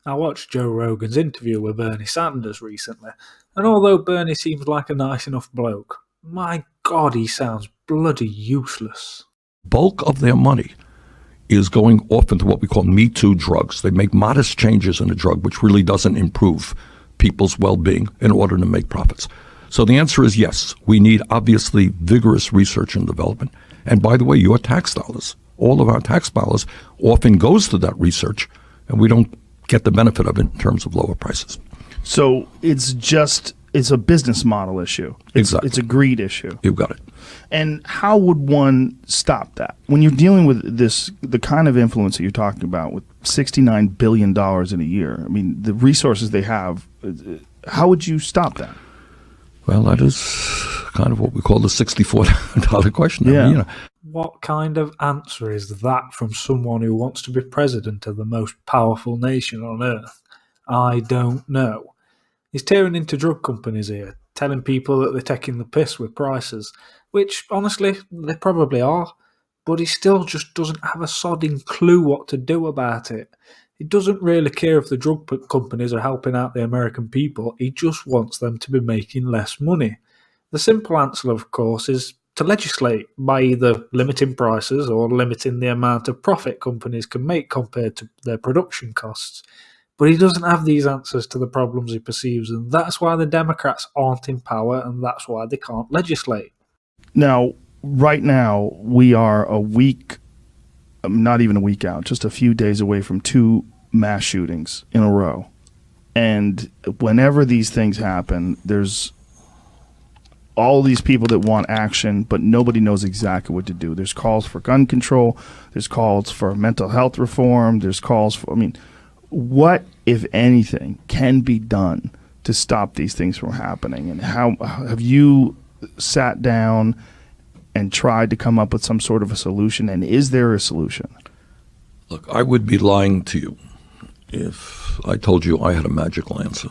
I watched Joe Rogan's interview with Bernie Sanders recently, and although Bernie seems like a nice enough bloke, my God, he sounds bloody useless. Bulk of their money is going off into what we call Me Too drugs. They make modest changes in a drug which really doesn't improve people's well-being in order to make profits. So the answer is yes. We need obviously vigorous research and development. And by the way, your tax dollars, all of our tax dollars often goes to that research, and we don't get the benefit of it in terms of lower prices. So it's a business model issue. Exactly. It's a greed issue. You've got it. And how would one stop that? When you're dealing with the kind of influence that you're talking about with $69 billion in a year, I mean, the resources they have, how would you stop that? Well, that is kind of what we call the $64 question. Yeah. I mean, What kind of answer is that from someone who wants to be president of the most powerful nation on earth? I don't know. He's tearing into drug companies here, telling people that they're taking the piss with prices, which, honestly, they probably are, but he still just doesn't have a sodding clue what to do about it. He doesn't really care if the drug companies are helping out the American people, he just wants them to be making less money. The simple answer, of course, is to legislate by either limiting prices or limiting the amount of profit companies can make compared to their production costs. But he doesn't have these answers to the problems he perceives, and that's why the Democrats aren't in power, and that's why they can't legislate. Now, right now, we are a week, not even a week out, just a few days away from 2 mass shootings in a row. And whenever these things happen, there's all these people that want action, but nobody knows exactly what to do. There's calls for gun control. There's calls for mental health reform. There's calls for, what, if anything, can be done to stop these things from happening? And how have you sat down and tried to come up with some sort of a solution? And is there a solution? look, I would be lying to you if I told you I had a magical answer.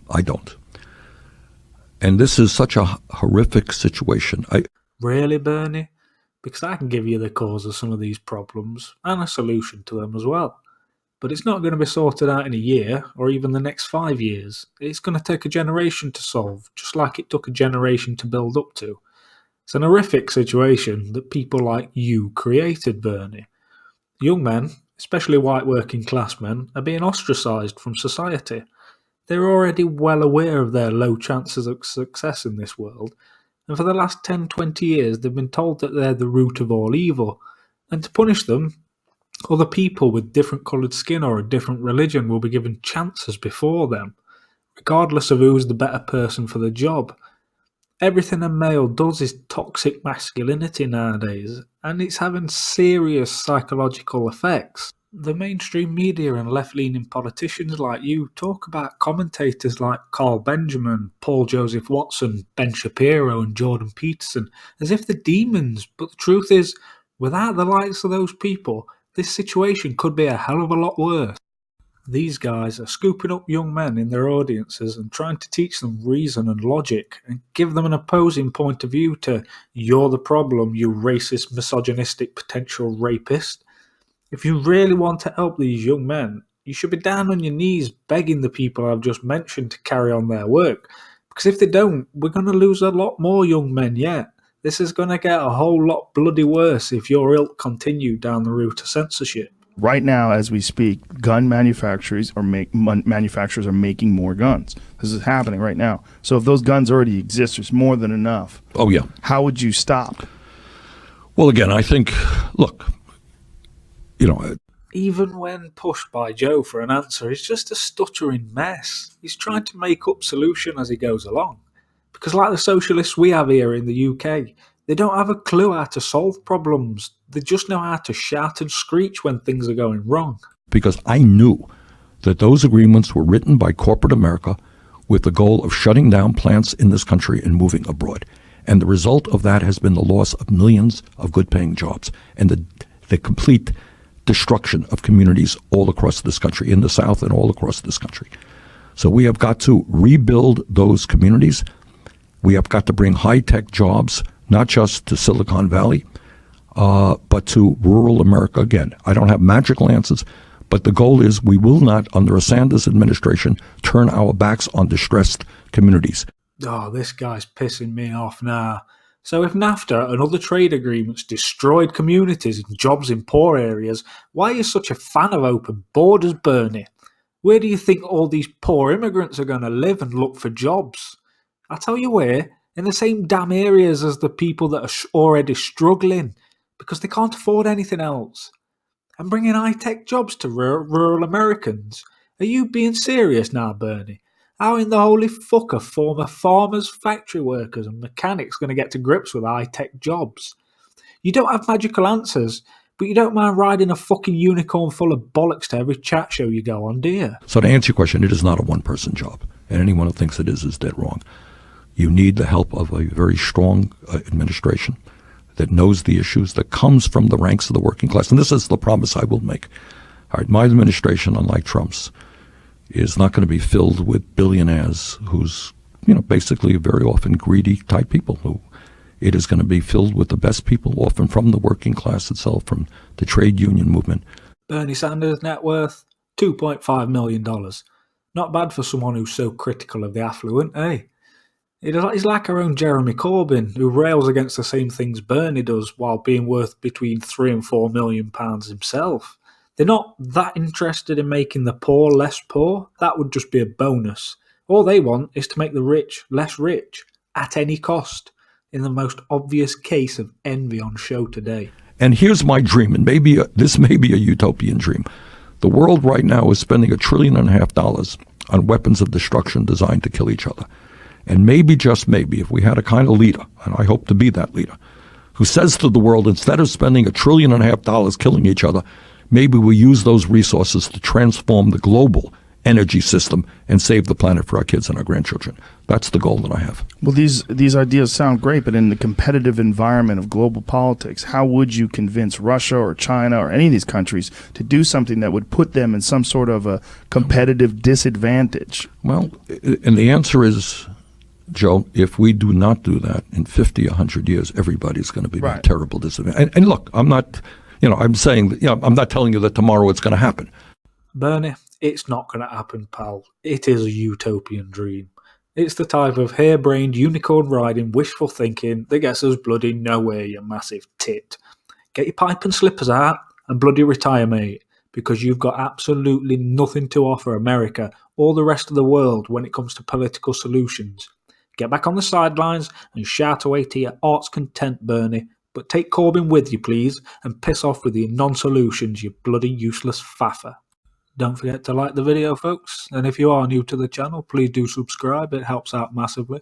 I don't. And this is such a horrific situation. Really, Bernie? Because I can give you the cause of some of these problems and a solution to them as well. But it's not going to be sorted out in a year or even the next 5 years. It's going to take a generation to solve, just like it took a generation to build up to. It's an horrific situation that people like you created, Bernie. Young men, especially white working class men, are being ostracised from society. They're already well aware of their low chances of success in this world, and for the last 10-20 years they've been told that they're the root of all evil. And to punish them, other people with different coloured skin or a different religion will be given chances before them, regardless of who's the better person for the job. Everything a male does is toxic masculinity nowadays, and it's having serious psychological effects. The mainstream media and left-leaning politicians like you talk about commentators like Carl Benjamin, Paul Joseph Watson, Ben Shapiro and Jordan Peterson as if they're demons, but the truth is, without the likes of those people, this situation could be a hell of a lot worse. These guys are scooping up young men in their audiences and trying to teach them reason and logic and give them an opposing point of view to "you're the problem, you racist, misogynistic, potential rapist." If you really want to help these young men, you should be down on your knees begging the people I've just mentioned to carry on their work. Because if they don't, we're going to lose a lot more young men yet. This is going to get a whole lot bloody worse if your ilk continue down the route of censorship. Right now, as we speak, gun manufacturers are making more guns. This is happening right now. So if those guns already exist, there's more than enough. Oh, yeah. How would you stop? Well, again, I think, look, even when pushed by Joe for an answer, he's just a stuttering mess. He's trying to make up solution as he goes along. Because like the socialists we have here in the UK, they don't have a clue how to solve problems. They just know how to shout and screech when things are going wrong. Because I knew that those agreements were written by corporate America with the goal of shutting down plants in this country and moving abroad. And the result of that has been the loss of millions of good-paying jobs and the complete destruction of communities all across this country, in the South and all across this country. So we have got to rebuild those communities. We have got to bring high-tech jobs, not just to Silicon Valley, but to rural America. Again, I don't have magical answers, But the goal is we will not, under a Sanders administration, turn our backs on distressed communities. Oh, this guy's pissing me off now. So if NAFTA and other trade agreements destroyed communities and jobs in poor areas, why are you such a fan of open borders, Bernie? Where do you think all these poor immigrants are going to live and look for jobs? I tell you where, in the same damn areas as the people that are already struggling, because they can't afford anything else. And bringing high-tech jobs to rural Americans. Are you being serious now, Bernie? How in the holy fuck are former farmers, factory workers and mechanics going to get to grips with high-tech jobs? You don't have magical answers, but you don't mind riding a fucking unicorn full of bollocks to every chat show you go on, do you? So to answer your question, it is not a one-person job. And anyone who thinks it is dead wrong. You need the help of a very strong administration that knows the issues, that comes from the ranks of the working class. And this is the promise I will make. All right, my administration, unlike Trump's, is not going to be filled with billionaires who's, basically very often greedy type people. Who it is going to be filled with the best people, often from the working class itself, from the trade union movement. Bernie Sanders' net worth, $2.5 million. Not bad for someone who's so critical of the affluent, eh? He's like our own Jeremy Corbyn, who rails against the same things Bernie does while being worth between £3 and £4 million himself. They're not that interested in making the poor less poor. That would just be a bonus. All they want is to make the rich less rich, at any cost, in the most obvious case of envy on show today. And here's my dream, and this may be a utopian dream. The world right now is spending $1.5 trillion on weapons of destruction designed to kill each other. And maybe, just maybe, if we had a kind of leader, and I hope to be that leader, who says to the world, instead of spending $1.5 trillion killing each other, maybe we use those resources to transform the global energy system and save the planet for our kids and our grandchildren. That's the goal that I have. Well, these ideas sound great, but in the competitive environment of global politics, how would you convince Russia or China or any of these countries to do something that would put them in some sort of a competitive disadvantage? Well, and the answer is, Joe, if we do not do that, in 50, 100 years, everybody's going to be in a terrible disadvantage. And look, I'm not, I'm saying that, I'm not telling you that tomorrow it's going to happen. Bernie, it's not going to happen, pal. It is a utopian dream. It's the type of harebrained, unicorn-riding, wishful thinking that gets us bloody nowhere, you massive tit. Get your pipe and slippers out and bloody retire, mate, because you've got absolutely nothing to offer America or the rest of the world when it comes to political solutions. Get back on the sidelines and shout away to your heart's content, Bernie, but take Corbyn with you, please, and piss off with your non-solutions, you bloody useless faffer. Don't forget to like the video, folks, and if you are new to the channel, please do subscribe, it helps out massively.